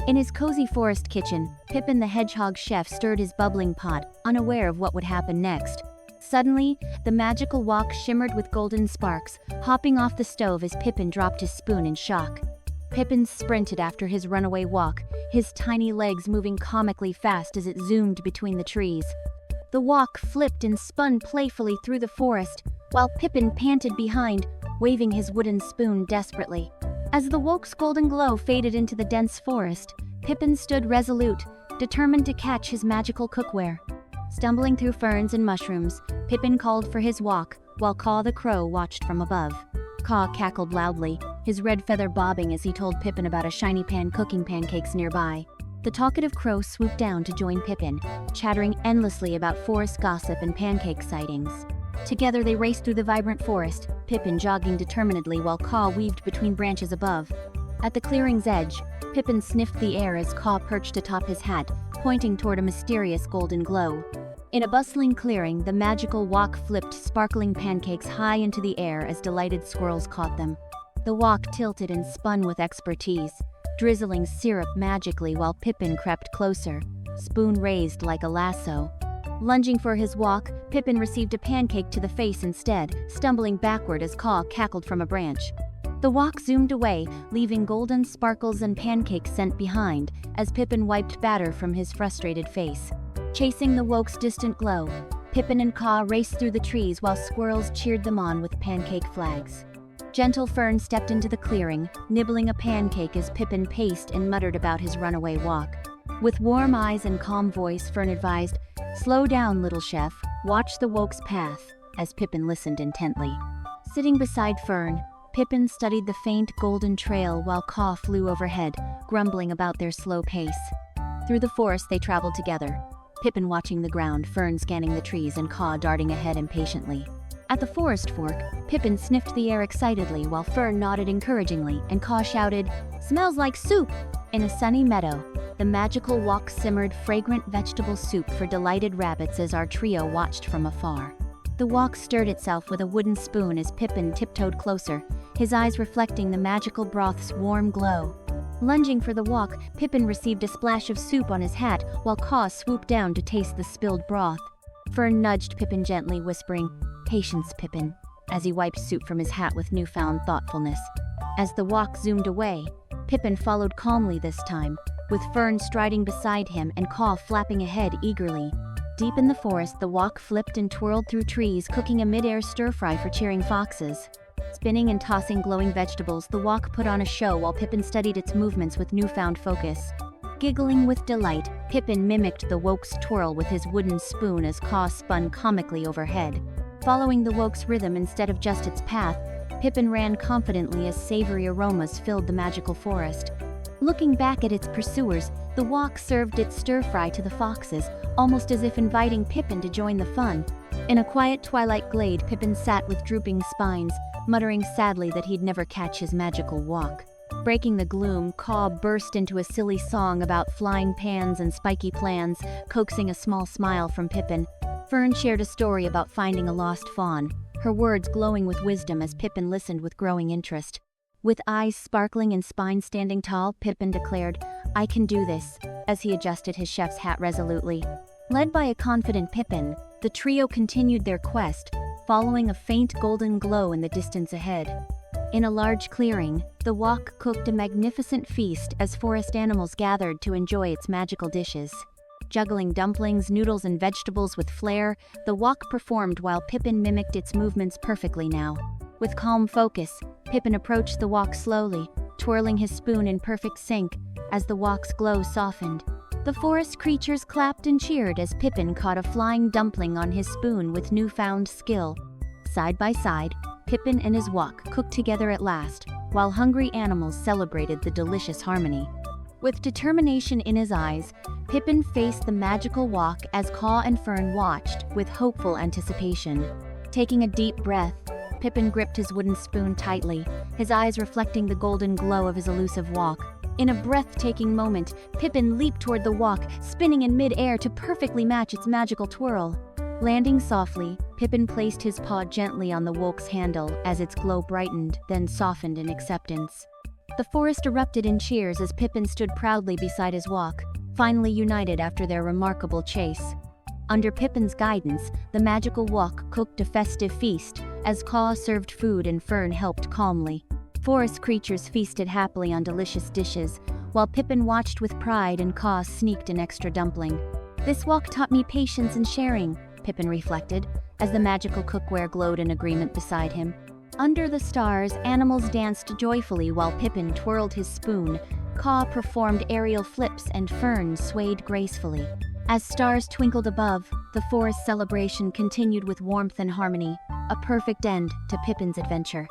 In his cozy forest kitchen, Pippin the Hedgehog chef stirred his bubbling pot, unaware of what would happen next. Suddenly, the magical wok shimmered with golden sparks, hopping off the stove as Pippin dropped his spoon in shock. Pippin sprinted after his runaway wok, his tiny legs moving comically fast as it zoomed between the trees. The wok flipped and spun playfully through the forest, while Pippin panted behind, waving his wooden spoon desperately. As the wok's golden glow faded into the dense forest, Pippin stood resolute, determined to catch his magical cookware. Stumbling through ferns and mushrooms, Pippin called for his wok, while Caw the crow watched from above. Caw cackled loudly, his red feather bobbing as he told Pippin about a shiny pan cooking pancakes nearby. The talkative crow swooped down to join Pippin, chattering endlessly about forest gossip and pancake sightings. Together they raced through the vibrant forest, Pippin jogging determinedly while Caw weaved between branches above. At the clearing's edge, Pippin sniffed the air as Caw perched atop his hat, pointing toward a mysterious golden glow. In a bustling clearing, the magical wok flipped sparkling pancakes high into the air as delighted squirrels caught them. The wok tilted and spun with expertise, drizzling syrup magically while Pippin crept closer, spoon raised like a lasso. Lunging for his wok, Pippin received a pancake to the face instead, stumbling backward as Caw cackled from a branch. The wok zoomed away, leaving golden sparkles and pancake scent behind, as Pippin wiped batter from his frustrated face. Chasing the wok's distant glow, Pippin and Caw raced through the trees while squirrels cheered them on with pancake flags. Gentle Fern stepped into the clearing, nibbling a pancake as Pippin paced and muttered about his runaway wok. With warm eyes and calm voice, Fern advised, "Slow down, little chef. Watch the wok's path," as Pippin listened intently. Sitting beside Fern, Pippin studied the faint golden trail while Caw flew overhead, grumbling about their slow pace. Through the forest they traveled together, Pippin watching the ground, Fern scanning the trees, and Caw darting ahead impatiently. At the forest fork, Pippin sniffed the air excitedly while Fern nodded encouragingly, and Caw shouted, "Smells like soup!" In a sunny meadow, the magical wok simmered fragrant vegetable soup for delighted rabbits as our trio watched from afar. The wok stirred itself with a wooden spoon as Pippin tiptoed closer, his eyes reflecting the magical broth's warm glow. Lunging for the wok, Pippin received a splash of soup on his hat while Caw swooped down to taste the spilled broth. Fern nudged Pippin gently, whispering, "Patience, Pippin," as he wiped soup from his hat with newfound thoughtfulness. As the wok zoomed away, Pippin followed calmly this time, with Fern striding beside him and Caw flapping ahead eagerly. Deep in the forest, the wok flipped and twirled through trees, cooking a mid-air stir-fry for cheering foxes. Spinning and tossing glowing vegetables, the wok put on a show while Pippin studied its movements with newfound focus. Giggling with delight, Pippin mimicked the wok's twirl with his wooden spoon as Caw spun comically overhead. Following the wok's rhythm instead of just its path, Pippin ran confidently as savory aromas filled the magical forest. Looking back at its pursuers, the wok served its stir-fry to the foxes, almost as if inviting Pippin to join the fun. In a quiet twilight glade, Pippin sat with drooping spines, muttering sadly that he'd never catch his magical wok. Breaking the gloom, Caw burst into a silly song about flying pans and spiky plans, coaxing a small smile from Pippin. Fern shared a story about finding a lost fawn, her words glowing with wisdom as Pippin listened with growing interest. With eyes sparkling and spine standing tall, Pippin declared, "I can do this," as he adjusted his chef's hat resolutely. Led by a confident Pippin, the trio continued their quest, following a faint golden glow in the distance ahead. In a large clearing, the wok cooked a magnificent feast as forest animals gathered to enjoy its magical dishes. Juggling dumplings, noodles, and vegetables with flair, the wok performed while Pippin mimicked its movements perfectly now. With calm focus, Pippin approached the wok slowly, twirling his spoon in perfect sync as the wok's glow softened. The forest creatures clapped and cheered as Pippin caught a flying dumpling on his spoon with newfound skill. Side by side, Pippin and his wok cooked together at last, while hungry animals celebrated the delicious harmony. With determination in his eyes, Pippin faced the magical wok as Caw and Fern watched with hopeful anticipation. Taking a deep breath, Pippin gripped his wooden spoon tightly, his eyes reflecting the golden glow of his elusive wok. In a breathtaking moment, Pippin leaped toward the wok, spinning in mid-air to perfectly match its magical twirl. Landing softly, Pippin placed his paw gently on the wok's handle as its glow brightened, then softened in acceptance. The forest erupted in cheers as Pippin stood proudly beside his walk, finally united after their remarkable chase. Under Pippin's guidance, the magical walk cooked a festive feast, as Caw served food and Fern helped calmly. Forest creatures feasted happily on delicious dishes, while Pippin watched with pride and Caw sneaked an extra dumpling. "This walk taught me patience and sharing," Pippin reflected, as the magical cookware glowed in agreement beside him. Under the stars, animals danced joyfully while Pippin twirled his spoon, Caw performed aerial flips, and Fern swayed gracefully. As stars twinkled above, the forest celebration continued with warmth and harmony, a perfect end to Pippin's adventure.